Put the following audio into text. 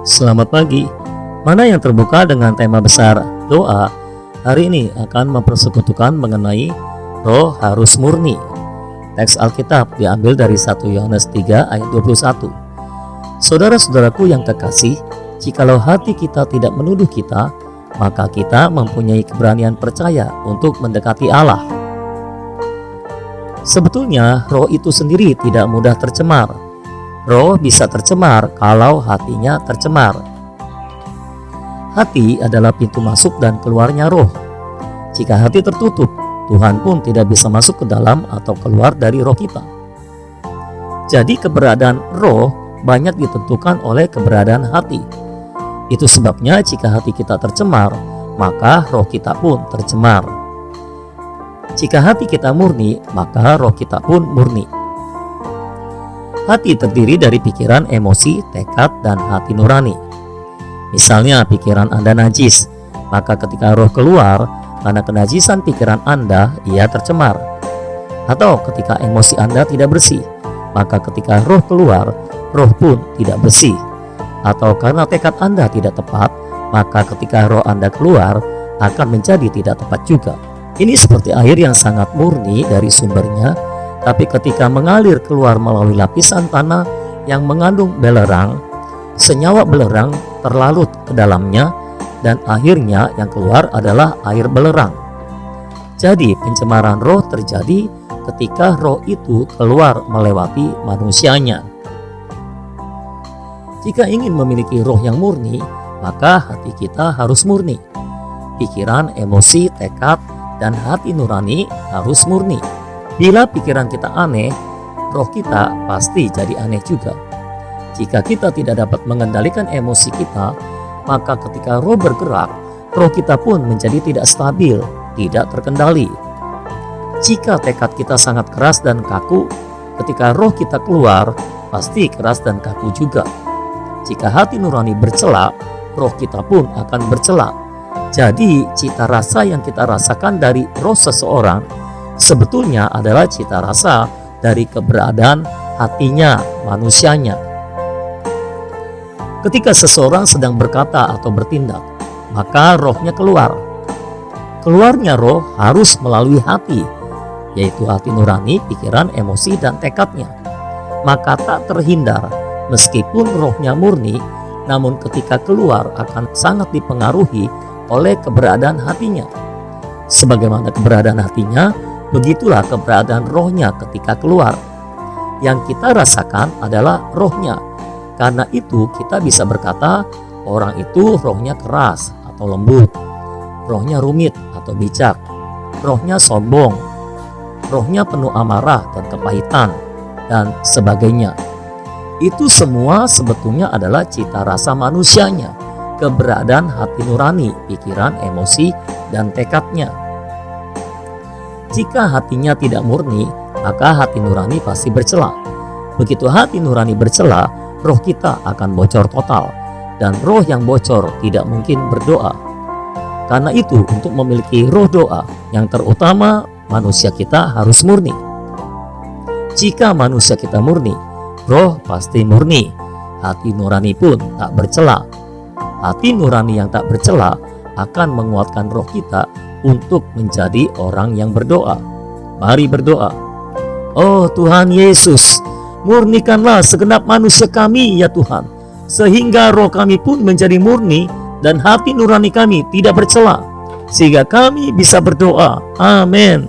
Selamat pagi. Mana yang terbuka dengan tema besar doa hari ini akan mempersekutukan mengenai roh harus murni. Teks Alkitab diambil dari 1 Yohanes 3 ayat 21. Saudara-saudaraku yang kekasih, jikalau hati kita tidak menuduh kita, maka kita mempunyai keberanian percaya untuk mendekati Allah. Sebetulnya roh itu sendiri tidak mudah tercemar. Roh bisa tercemar kalau hatinya tercemar. Hati adalah pintu masuk dan keluarnya roh. Jika hati tertutup, Tuhan pun tidak bisa masuk ke dalam atau keluar dari roh kita. Jadi keberadaan roh banyak ditentukan oleh keberadaan hati. Itu sebabnya jika hati kita tercemar, maka roh kita pun tercemar. Jika hati kita murni, maka roh kita pun murni. Hati terdiri dari pikiran, emosi, tekad, dan hati nurani. Misalnya pikiran Anda najis, maka ketika roh keluar, karena kenajisan pikiran Anda, ia tercemar. Atau ketika emosi Anda tidak bersih, maka ketika roh keluar, roh pun tidak bersih. Atau karena tekad Anda tidak tepat, maka ketika roh Anda keluar, akan menjadi tidak tepat juga. Ini seperti air yang sangat murni dari sumbernya, tapi ketika mengalir keluar melalui lapisan tanah yang mengandung belerang, senyawa belerang terlarut ke dalamnya dan akhirnya yang keluar adalah air belerang. Jadi pencemaran roh terjadi ketika roh itu keluar melewati manusianya. Jika ingin memiliki roh yang murni, maka hati kita harus murni. Pikiran, emosi, tekad, dan hati nurani harus murni. Bila pikiran kita aneh, roh kita pasti jadi aneh juga. Jika kita tidak dapat mengendalikan emosi kita, maka ketika roh bergerak, roh kita pun menjadi tidak stabil, tidak terkendali. Jika tekad kita sangat keras dan kaku, ketika roh kita keluar, pasti keras dan kaku juga. Jika hati nurani bercela, roh kita pun akan bercela. Jadi, cita rasa yang kita rasakan dari roh seseorang sebetulnya adalah cita rasa dari keberadaan hatinya, manusianya. Ketika seseorang sedang berkata atau bertindak, maka rohnya keluar. Keluarnya roh harus melalui hati, yaitu hati nurani, pikiran, emosi, dan tekadnya. Maka tak terhindar, meskipun rohnya murni, namun ketika keluar akan sangat dipengaruhi oleh keberadaan hatinya. Sebagaimana keberadaan hatinya, begitulah keberadaan rohnya ketika keluar. Yang kita rasakan adalah rohnya. Karena itu kita bisa berkata orang itu rohnya keras atau lembut, rohnya rumit atau bijak, rohnya sombong, rohnya penuh amarah dan kepahitan, dan sebagainya. Itu semua sebetulnya adalah cita rasa manusianya, keberadaan hati nurani, pikiran, emosi, dan tekadnya. Jika hatinya tidak murni, maka hati nurani pasti bercela. Begitu hati nurani bercela, roh kita akan bocor total, dan roh yang bocor tidak mungkin berdoa. Karena itu, untuk memiliki roh doa, yang terutama manusia kita harus murni. Jika manusia kita murni, roh pasti murni, hati nurani pun tak bercela. Hati nurani yang tak bercela akan menguatkan roh kita untuk menjadi orang yang berdoa. Mari berdoa. Oh Tuhan Yesus, murnikanlah segenap manusia kami ya Tuhan, sehingga roh kami pun menjadi murni dan hati nurani kami tidak bercela, sehingga kami bisa berdoa. Amin.